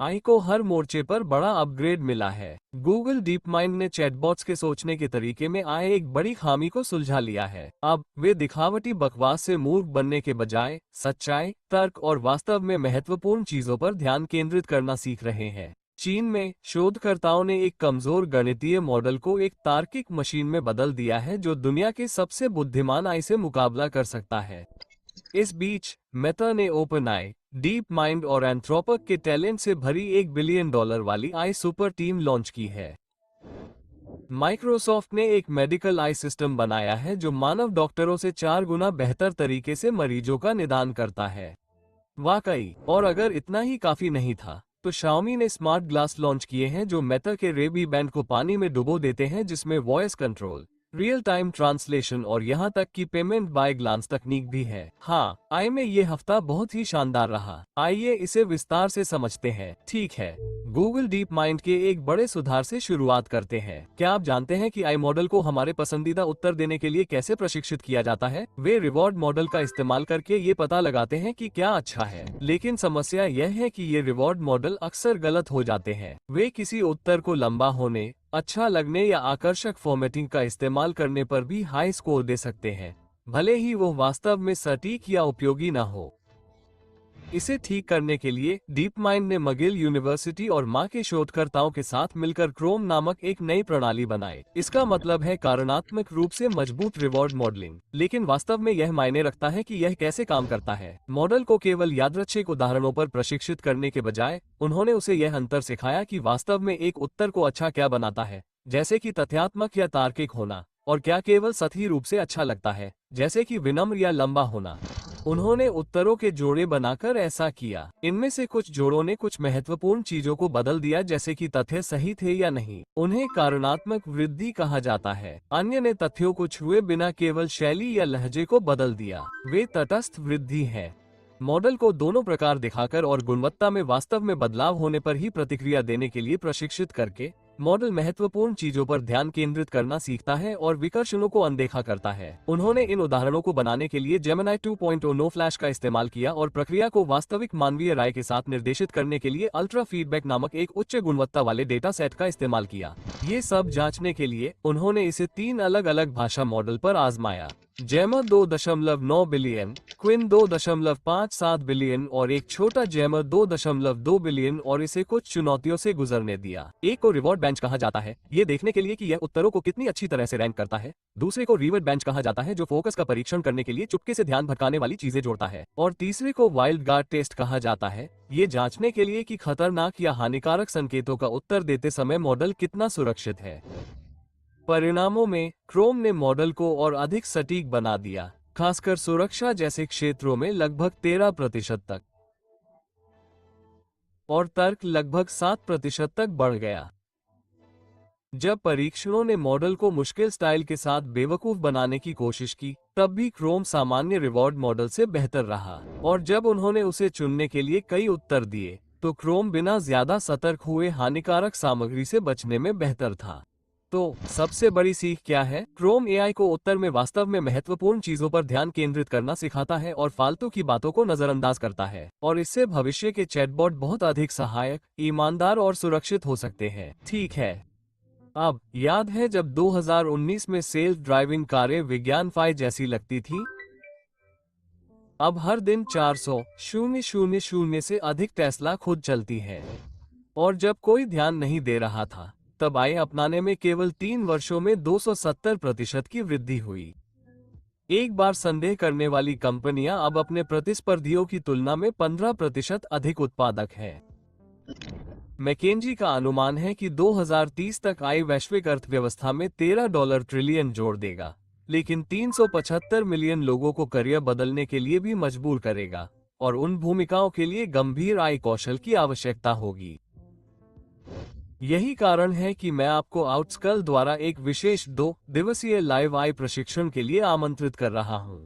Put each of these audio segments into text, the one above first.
आई को हर मोर्चे पर बड़ा अपग्रेड मिला है। गूगल डीप माइंड ने चैटबॉट्स के सोचने के तरीके में आए एक बड़ी खामी को सुलझा लिया है। अब वे दिखावटी बकवास से मूर्ख बनने के बजाय सच्चाई, तर्क और वास्तव में महत्वपूर्ण चीजों पर ध्यान केंद्रित करना सीख रहे हैं। चीन में शोधकर्ताओं ने एक कमजोर गणितीय मॉडल को एक तार्किक मशीन में बदल दिया है जो दुनिया के सबसे बुद्धिमान आई से मुकाबला कर सकता है। इस बीच मेटा ने ओपनआई, डीप माइंड और एंथ्रोपिक के टैलेंट से भरी $1 बिलियन वाली आई सुपर टीम लॉन्च की है। माइक्रोसॉफ्ट ने एक मेडिकल आई सिस्टम बनाया है जो मानव डॉक्टरों से 4 गुना बेहतर तरीके से मरीजों का निदान करता है। वाकई, और अगर इतना ही काफी नहीं था तो शाओमी ने स्मार्ट ग्लास लॉन्च किए हैं जो मेटा के रेबी बैंड को पानी में डुबो देते हैं, जिसमें voice control, real time translation और यहाँ तक कि पेमेंट बाय ग्लांस तकनीक भी है। हाँ, आई में ये हफ्ता बहुत ही शानदार रहा। आइए इसे विस्तार से समझते हैं। ठीक है, गूगल डीप माइंड के एक बड़े सुधार से शुरुआत करते हैं। क्या आप जानते हैं कि आई मॉडल को हमारे पसंदीदा उत्तर देने के लिए कैसे प्रशिक्षित किया जाता है? वे रिवॉर्ड मॉडल का इस्तेमाल करके ये पता लगाते हैं कि क्या अच्छा है, लेकिन समस्या यह है कि ये रिवॉर्ड मॉडल अक्सर गलत हो जाते हैं। वे किसी उत्तर को लंबा होने, अच्छा लगने या आकर्षक फॉर्मेटिंग का इस्तेमाल करने पर भी हाई स्कोर दे सकते हैं, भले ही वो वास्तव में सटीक या उपयोगी ना हो। इसे ठीक करने के लिए डीप माइंड ने मगिल यूनिवर्सिटी और मां के शोधकर्ताओं के साथ मिलकर क्रोम नामक एक नई प्रणाली बनाई। इसका मतलब है कारणात्मक रूप से मजबूत रिवॉर्ड मॉडलिंग। लेकिन वास्तव में यह मायने रखता है कि यह कैसे काम करता है। मॉडल को केवल यादृच्छिक उदाहरणों पर प्रशिक्षित करने के बजाय उन्होंने उसे यह अंतर सिखाया कि वास्तव में एक उत्तर को अच्छा क्या बनाता है, जैसे कि तथ्यात्मक या तार्किक होना, और क्या केवल सतही रूप से अच्छा लगता है, जैसे कि विनम्र या लंबा होना। उन्होंने उत्तरों के जोड़े बनाकर ऐसा किया। इनमें से कुछ जोड़ों ने कुछ महत्वपूर्ण चीजों को बदल दिया, जैसे कि तथ्य सही थे या नहीं। उन्हें कारणात्मक वृद्धि कहा जाता है। अन्य ने तथ्यों को छुए बिना केवल शैली या लहजे को बदल दिया। वे तटस्थ वृद्धि है। मॉडल को दोनों प्रकार दिखाकर और गुणवत्ता में वास्तव में बदलाव होने पर ही प्रतिक्रिया देने के लिए प्रशिक्षित करके मॉडल महत्वपूर्ण चीजों पर ध्यान केंद्रित करना सीखता है और विकर्षणों को अनदेखा करता है। उन्होंने इन उदाहरणों को बनाने के लिए जेमिनी 2.0 नो फ्लैश का इस्तेमाल किया और प्रक्रिया को वास्तविक मानवीय राय के साथ निर्देशित करने के लिए अल्ट्रा फीडबैक नामक एक उच्च गुणवत्ता वाले डेटा सेट का इस्तेमाल किया। ये सब जांचने के लिए उन्होंने इसे 3 अलग अलग भाषा मॉडल पर आजमाया। जैमर 2.9 बिलियन, क्विन 2.57 बिलियन और एक छोटा जैमर 2.2 बिलियन, और इसे कुछ चुनौतियों से गुजरने दिया। एक को रिवॉर्ड बेंच कहा जाता है, ये देखने के लिए कि यह उत्तरों को कितनी अच्छी तरह से रैंक करता है। दूसरे को रिवर्ड बेंच कहा जाता है, जो फोकस का परीक्षण करने के लिए चुपके से ध्यान भटकाने वाली चीजें जोड़ता है। और तीसरे को वाइल्ड गार्ड टेस्ट कहा जाता है, ये जांचने के लिए कि खतरनाक या हानिकारक संकेतों का उत्तर देते समय मॉडल कितना सुरक्षित है। परिणामों में क्रोम ने मॉडल को और अधिक सटीक बना दिया, खासकर सुरक्षा जैसे क्षेत्रों में लगभग 13% तक, और तर्क लगभग 7% तक बढ़ गया। जब परीक्षणों ने मॉडल को मुश्किल स्टाइल के साथ बेवकूफ बनाने की कोशिश की, तब भी क्रोम सामान्य रिवॉर्ड मॉडल से बेहतर रहा। और जब उन्होंने उसे चुनने के लिए कई उत्तर दिए, तो क्रोम बिना ज्यादा सतर्क हुए हानिकारक सामग्री से बचने में बेहतर था। तो सबसे बड़ी सीख क्या है? क्रोम एआई को उत्तर में वास्तव में महत्वपूर्ण चीजों पर ध्यान केंद्रित करना सिखाता है और फालतू की बातों को नजरअंदाज करता है, और इससे भविष्य के चैटबॉट बहुत अधिक सहायक, ईमानदार और सुरक्षित हो सकते हैं। ठीक है, अब याद है जब 2019 में सेल्फ ड्राइविंग कारें विज्ञान फाई जैसी लगती थी? अब हर दिन 400,000 से अधिक टेस्ला खुद चलती है। और जब कोई ध्यान नहीं दे रहा था, तब आई अपनाने में केवल 3 वर्षों में 270% की वृद्धि हुई। एक बार संदेह करने वाली कंपनियां अब अपने प्रतिस्पर्धियों की तुलना में 15% अधिक उत्पादक हैं। मैकेंजी का अनुमान है कि 2030 तक आई वैश्विक अर्थव्यवस्था में $13 ट्रिलियन जोड़ देगा, लेकिन 375 मिलियन लोगों को करियर बदलने के लिए भी मजबूर करेगा, और उन भूमिकाओं के लिए गंभीर आई कौशल की आवश्यकता होगी। यही कारण है कि मैं आपको आउटस्कल द्वारा एक विशेष 2 दिवसीय लाइव आई प्रशिक्षण के लिए आमंत्रित कर रहा हूं।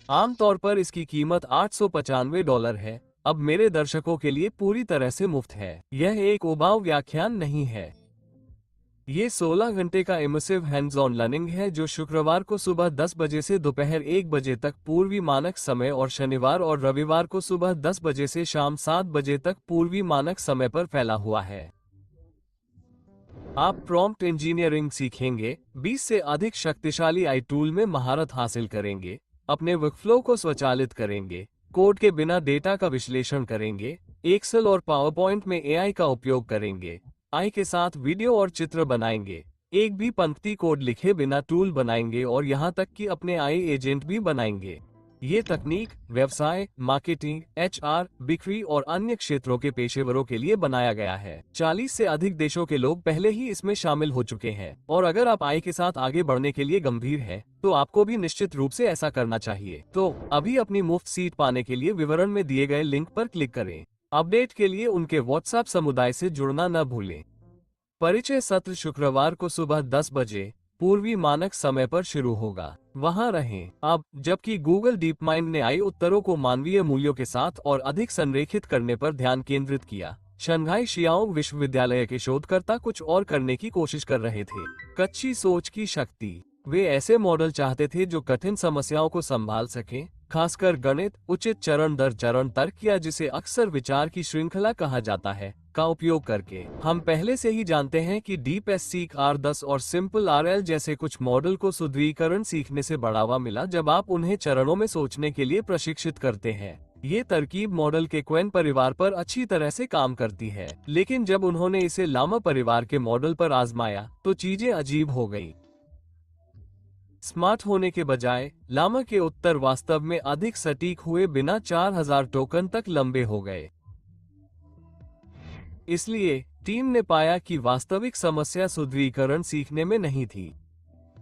आमतौर पर इसकी कीमत $895 है, अब मेरे दर्शकों के लिए पूरी तरह से मुफ्त है। यह एक उबाऊ व्याख्यान नहीं है। ये 16 घंटे का इमर्सिव हैंड्स ऑन लर्निंग है जो शुक्रवार को सुबह 10 बजे से दोपहर 1 बजे तक पूर्वी मानक समय और शनिवार और रविवार को सुबह 10 बजे से शाम 7 बजे तक पूर्वी मानक समय पर फैला हुआ है। आप प्रॉम्प्ट इंजीनियरिंग सीखेंगे, 20 से अधिक शक्तिशाली आई टूल में महारत हासिल करेंगे, अपने वर्कफ्लो को स्वचालित करेंगे, कोड के बिना डेटा का विश्लेषण करेंगे, एक्सेल और पावरपॉइंट में एआई का उपयोग करेंगे, आई के साथ वीडियो और चित्र बनाएंगे, एक भी पंक्ति कोड लिखे बिना टूल बनाएंगे और यहाँ तक कि अपने आई एजेंट भी बनाएंगे। ये तकनीक व्यवसाय, मार्केटिंग, एचआर, बिक्री और अन्य क्षेत्रों के पेशेवरों के लिए बनाया गया है। 40 से अधिक देशों के लोग पहले ही इसमें शामिल हो चुके हैं और अगर आप आई के साथ आगे बढ़ने के लिए गंभीर हैं, तो आपको भी निश्चित रूप से ऐसा करना चाहिए। तो अभी अपनी मुफ्त सीट पाने के लिए विवरण में दिए गए लिंक पर क्लिक करें। अपडेट के लिए उनके व्हाट्सएप समुदाय से जुड़ना न भूलें। परिचय सत्र शुक्रवार को सुबह 10 बजे पूर्वी मानक समय पर शुरू होगा, वहां रहें। अब जबकि गूगल डीप माइंड ने आई उत्तरों को मानवीय मूल्यों के साथ और अधिक संरेखित करने पर ध्यान केंद्रित किया, शंघाई शियाओंग विश्वविद्यालय के शोधकर्ता कुछ और करने की कोशिश कर रहे थे। कच्ची सोच की शक्ति। वे ऐसे मॉडल चाहते थे जो कठिन समस्याओं को संभाल सकें, खासकर गणित, उचित चरण दर चरण तर्क या जिसे अक्सर विचार की श्रृंखला कहा जाता है, का उपयोग करके। हम पहले से ही जानते हैं कि डीप सीक R10 और सिंपल RL जैसे कुछ मॉडल को सुदृढ़ीकरण सीखने से बढ़ावा मिला जब आप उन्हें चरणों में सोचने के लिए प्रशिक्षित करते हैं। ये तरकीब मॉडल के क्वेन परिवार पर अच्छी तरह से काम करती है, लेकिन जब उन्होंने इसे लामा परिवार के मॉडल पर आजमाया तो चीजें अजीब हो गईं। स्मार्ट होने के बजाय लामा के उत्तर वास्तव में अधिक सटीक हुए बिना 4000 टोकन तक लंबे हो गए। इसलिए टीम ने पाया कि वास्तविक समस्या सुदृढ़ीकरण सीखने में नहीं थी,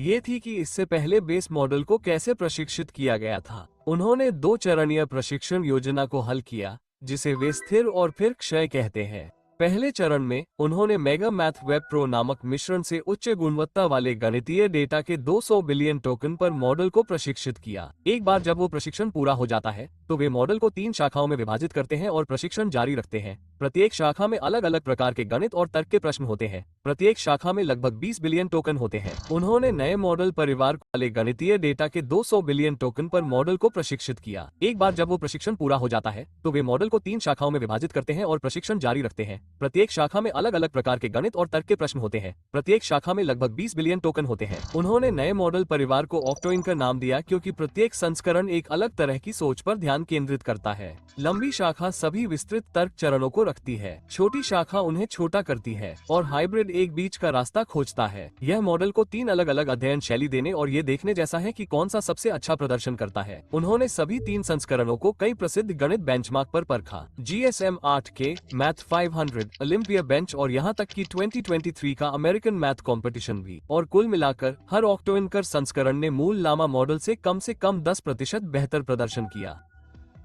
ये थी कि इससे पहले बेस मॉडल को कैसे प्रशिक्षित किया गया था। उन्होंने 2 चरणीय प्रशिक्षण योजना को हल किया, जिसे वे स्थिर और फिर क्षय कहते हैं। पहले चरण में उन्होंने मेगा मैथ वेब प्रो नामक मिश्रण से उच्च गुणवत्ता वाले गणितीय डेटा के 200 बिलियन टोकन पर मॉडल को प्रशिक्षित किया। एक बार जब वो प्रशिक्षण पूरा हो जाता है तो वे मॉडल को 3 शाखाओं में विभाजित करते हैं और प्रशिक्षण जारी रखते हैं। प्रत्येक शाखा में अलग अलग प्रकार के गणित और तर्क के प्रश्न होते हैं। प्रत्येक शाखा में लगभग 20 बिलियन टोकन होते हैं। उन्होंने नए मॉडल परिवार वाले गणितीय डेटा के 200 बिलियन टोकन पर मॉडल को प्रशिक्षित किया। एक बार जब वो प्रशिक्षण पूरा हो जाता है तो वे मॉडल को 3 शाखाओं में विभाजित करते हैं और प्रशिक्षण जारी रखते हैं। प्रत्येक शाखा में अलग अलग प्रकार के गणित और तर्क के प्रश्न होते हैं। प्रत्येक शाखा में लगभग 20 बिलियन टोकन होते हैं। उन्होंने नए मॉडल परिवार को ऑक्टोइन का नाम दिया क्योंकि प्रत्येक संस्करण एक अलग तरह की सोच पर ध्यान केंद्रित करता है। लंबी शाखा सभी विस्तृत तर्क चरणों को रखती है, छोटी शाखा उन्हें छोटा करती है और हाइब्रिड एक बीच का रास्ता खोजता है। यह मॉडल को 3 अलग अलग अध्ययन शैली देने और ये देखने जैसा है कि कौन सा सबसे अच्छा प्रदर्शन करता है। उन्होंने सभी 3 संस्करणों को कई प्रसिद्ध गणित बेंचमार्क पर परखा, GSM 8K, math 500, Olympia bench और यहाँ तक कि 2023 का अमेरिकन मैथ कंपटीशन भी। और कुल मिलाकर हर ऑक्टोइनकर संस्करण ने मूल लामा मॉडल से कम 10% बेहतर प्रदर्शन किया।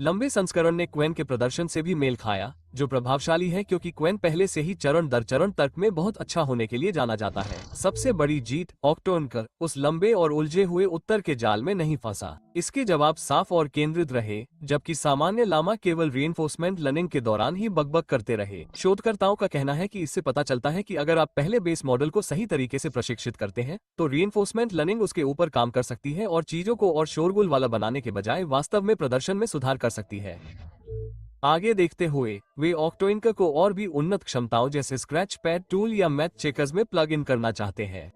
लंबे संस्करण ने क्वेन के प्रदर्शन से भी मेल खाया, जो प्रभावशाली है क्योंकि क्वेन पहले से ही चरण दर चरण तर्क में बहुत अच्छा होने के लिए जाना जाता है। सबसे बड़ी जीत, ऑक्टोइनकर उस लंबे और उलझे हुए उत्तर के जाल में नहीं फंसा। इसके जवाब साफ और केंद्रित रहे, जबकि सामान्य लामा केवल रीइंफोर्समेंट लर्निंग के दौरान ही बकबक करते रहे। शोधकर्ताओं का कहना है कि इससे पता चलता है कि अगर आप पहले बेस मॉडल को सही तरीके से प्रशिक्षित करते हैं तो रीइंफोर्समेंट लर्निंग उसके ऊपर काम कर सकती है और चीजों को और शोरगुल वाला बनाने के बजाय वास्तव में प्रदर्शन में सुधार कर सकती है। आगे देखते हुए वे ऑक्टोइनकर को और भी उन्नत क्षमताओं जैसे स्क्रैच पैड टूल या मैथ चेकर्स में प्लग इन करना चाहते हैं।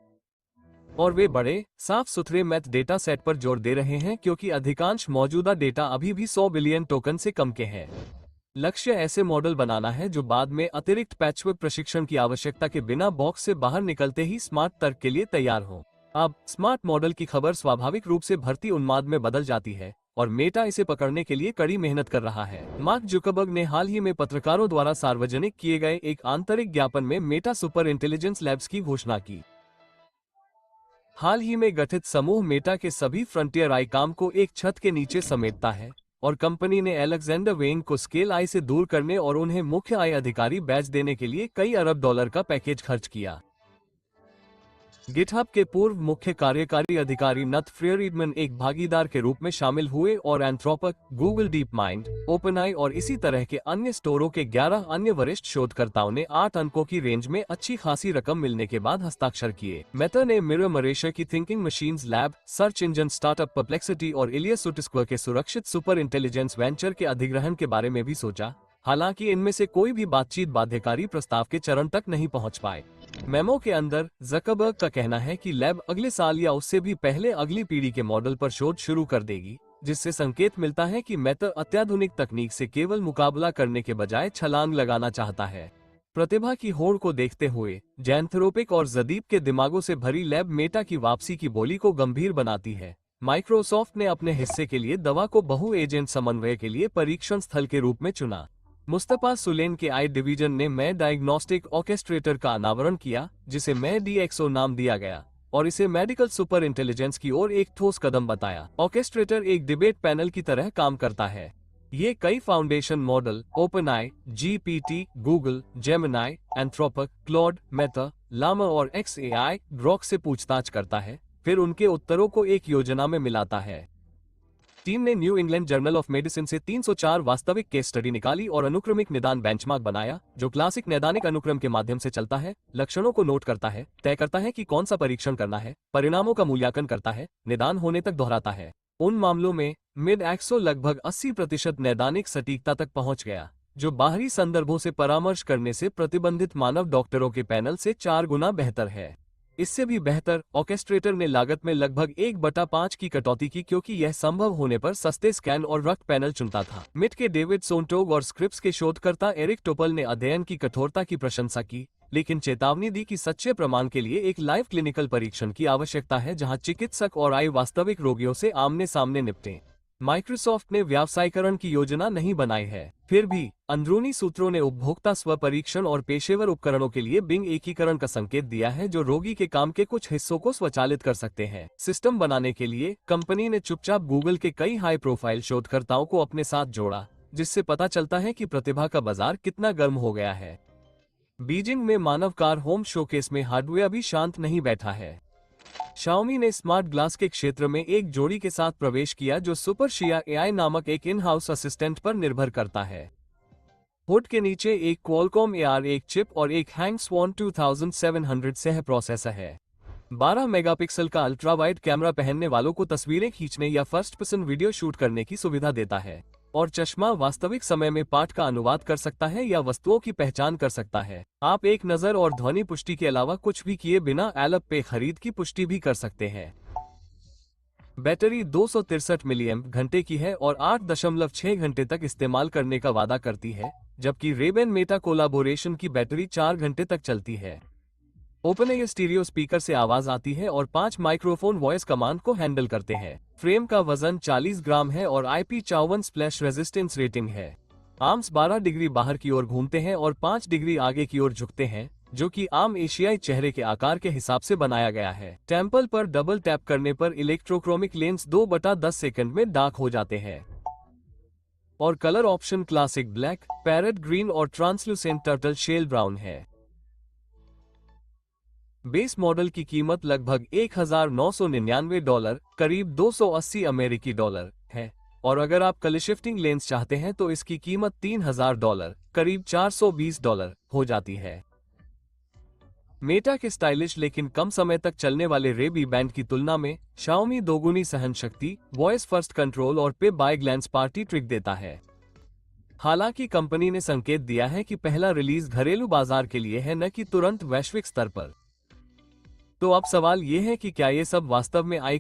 और वे बड़े, साफ सुथरे मैथ डेटा सेट पर जोर दे रहे हैं क्योंकि अधिकांश मौजूदा डेटा अभी भी 100 बिलियन टोकन से कम के हैं। लक्ष्य ऐसे मॉडल बनाना है जो बाद में अतिरिक्त पैचवर्क प्रशिक्षण की आवश्यकता के बिना बॉक्स से बाहर निकलते ही स्मार्ट तर्क के लिए तैयार हो। अब स्मार्ट मॉडल की खबर स्वाभाविक रूप से भर्ती उन्माद में बदल जाती है और मेटा इसे पकड़ने के लिए कड़ी मेहनत कर रहा है। मार्क जुकरबर्ग ने हाल ही में पत्रकारों द्वारा सार्वजनिक किए गए एक आंतरिक ज्ञापन में मेटा सुपर इंटेलिजेंस लैब्स की घोषणा की। हाल ही में गठित समूह मेटा के सभी फ्रंटियर आई काम को एक छत के नीचे समेटता है और कंपनी ने अलेक्जेंडर वेंग को स्केल आई से दूर करने और उन्हें मुख्य आई अधिकारी बैच देने के लिए कई अरब डॉलर का पैकेज खर्च किया। गिटहब के पूर्व मुख्य कार्यकारी अधिकारी नथ फ्रियडमैन एक भागीदार के रूप में शामिल हुए और एंथ्रोपिक, गूगल डीप माइंड, ओपनआई और इसी तरह के अन्य स्टोरों के 11 अन्य वरिष्ठ शोधकर्ताओं ने 8 अंकों की रेंज में अच्छी खासी रकम मिलने के बाद हस्ताक्षर किए। मेटा ने मिरर मरेशा की thinking machines lab, search engine startup perplexity और इलियस सुटिस्क्वा के सुरक्षित सुपर इंटेलिजेंस वेंचर के अधिग्रहण के बारे में भी सोचा, हालांकि इनमें से कोई भी बातचीत बाध्यकारी प्रस्ताव के चरण तक नहीं पहुंच पाए। मेमो के अंदर जकरबर्ग का कहना है कि लैब अगले साल या उससे भी पहले अगली पीढ़ी के मॉडल पर शोध शुरू कर देगी, जिससे संकेत मिलता है कि मेटा अत्याधुनिक तकनीक से केवल मुकाबला करने के बजाय छलांग लगाना चाहता है। प्रतिभा की होड़ को देखते हुए जैंथरोपिक और जदीप के दिमागों से भरी लैब मेटा की वापसी की बोली को गंभीर बनाती है। माइक्रोसॉफ्ट ने अपने हिस्से के लिए दवा को बहु एजेंट समन्वय के लिए परीक्षण स्थल के रूप में चुना। मुस्तफा सुलेन के आई डिवीजन ने मैं डायग्नोस्टिक ऑर्केस्ट्रेटर का अनावरण किया, जिसे मैं DXO नाम दिया गया, और इसे मेडिकल सुपर इंटेलिजेंस की ओर एक ठोस कदम बताया। ऑर्केस्ट्रेटर एक डिबेट पैनल की तरह काम करता है। ये कई foundation model OpenAI, GPT, Google, Gemini, Anthropic, Claude, Meta, Llama और XAI, ग्रॉक से पूछताछ करता है, फिर उनके उत्तरों को एक योजना में मिलाता है। टीम ने new England journal of medicine से 304 वास्तविक केस स्टडी निकाली और अनुक्रमिक निदान बेंचमार्क बनाया, जो क्लासिक नैदानिक अनुक्रम के माध्यम से चलता है, लक्षणों को नोट करता है, तय करता है कि कौन सा परीक्षण करना है, परिणामों का मूल्यांकन करता है, निदान होने तक दोहराता है। उन मामलों में मिड-एक्सो लगभग 80% नैदानिक सटीकता तक पहुंच गया, जो बाहरी संदर्भों से परामर्श करने से प्रतिबंधित मानव डॉक्टरों के पैनल से 4 गुना बेहतर है। इससे भी बेहतर, ऑर्केस्ट्रेटर ने लागत में लगभग 1/5 की कटौती की, क्योंकि यह संभव होने पर सस्ते स्कैन और रक्त पैनल चुनता था। मिट के डेविड सोनटोग और स्क्रिप्स के शोधकर्ता एरिक टोपल ने अध्ययन की कठोरता की प्रशंसा की, लेकिन चेतावनी दी कि सच्चे प्रमाण के लिए एक लाइव क्लिनिकल परीक्षण की आवश्यकता है, जहां चिकित्सक और आई वास्तविक रोगियों से आमने सामने निपटें। माइक्रोसॉफ्ट ने व्यावसायीकरण की योजना नहीं बनाई है, फिर भी अंदरूनी सूत्रों ने उपभोक्ता स्व परीक्षण और पेशेवर उपकरणों के लिए बिंग एकीकरण का संकेत दिया है, जो रोगी के काम के कुछ हिस्सों को स्वचालित कर सकते हैं। सिस्टम बनाने के लिए कंपनी ने चुपचाप गूगल के कई हाई प्रोफाइल शोधकर्ताओं को अपने साथ जोड़ा, जिससे पता चलता है कि प्रतिभा का बाजार कितना गर्म हो गया है। बीजिंग में मानव कार होम शोकेस में हार्डवेयर भी शांत नहीं बैठा है। Xiaomi ने स्मार्ट ग्लास के क्षेत्र में एक जोड़ी के साथ प्रवेश किया, जो सुपर शिया AI नामक एक इन हाउस असिस्टेंट पर निर्भर करता है। हुड के नीचे एक Qualcomm AR1 चिप और एक Hangswan 2700 सह प्रोसेसर है। 12 मेगापिक्सल का अल्ट्रा वाइड कैमरा पहनने वालों को तस्वीरें खींचने या फर्स्ट पर्सन वीडियो शूट करने की सुविधा देता है, और चश्मा वास्तविक समय में पाठ का अनुवाद कर सकता है या वस्तुओं की पहचान कर सकता है। आप एक नज़र और ध्वनि पुष्टि के अलावा कुछ भी किए बिना एप्पल पे खरीद की पुष्टि भी कर सकते हैं। बैटरी 263 मिलिएम्प घंटे की है और 8.6 घंटे तक इस्तेमाल करने का वादा करती है, जबकि रेबेन मेटा कोलाबोरेशन की बैटरी 4 घंटे तक चलती है। ओपनएआई स्टीरियो स्पीकर से आवाज आती है और 5 माइक्रोफोन वॉइस कमांड को हैंडल करते हैं। फ्रेम का वजन 40 ग्राम है और IP54 स्प्लैश रेजिस्टेंस रेटिंग है। आर्म्स 12 डिग्री बाहर की ओर घूमते हैं और 5 डिग्री आगे की ओर झुकते हैं, जो कि आम एशियाई चेहरे के आकार के हिसाब से बनाया गया है। टेम्पल पर डबल टैप करने पर इलेक्ट्रोक्रोमिक लेंस 2/10 सेकंड में डार्क हो जाते हैं। और colour option classic black, parrot green और ट्रांसलूसेंट टर्टल शेल ब्राउन है। बेस मॉडल की कीमत लगभग $1999, करीब $280 अमेरिकी है, और अगर आप कलर शिफ्टिंग लेंस चाहते हैं तो इसकी कीमत $3000, करीब $420 हो जाती है। मेटा के स्टाइलिश लेकिन कम समय तक चलने वाले रेबी बैंड की तुलना में Xiaomi दोगुनी सहन शक्ति, वॉइस फर्स्ट कंट्रोल और पे बाय ग्लैंस पार्टी ट्रिक देता है। हालांकि कंपनी ने संकेत दिया है कि पहला रिलीज घरेलू बाजार के लिए है, न कि तुरंत वैश्विक स्तर पर। तो अब सवाल ये है कि क्या ये सब वास्तव में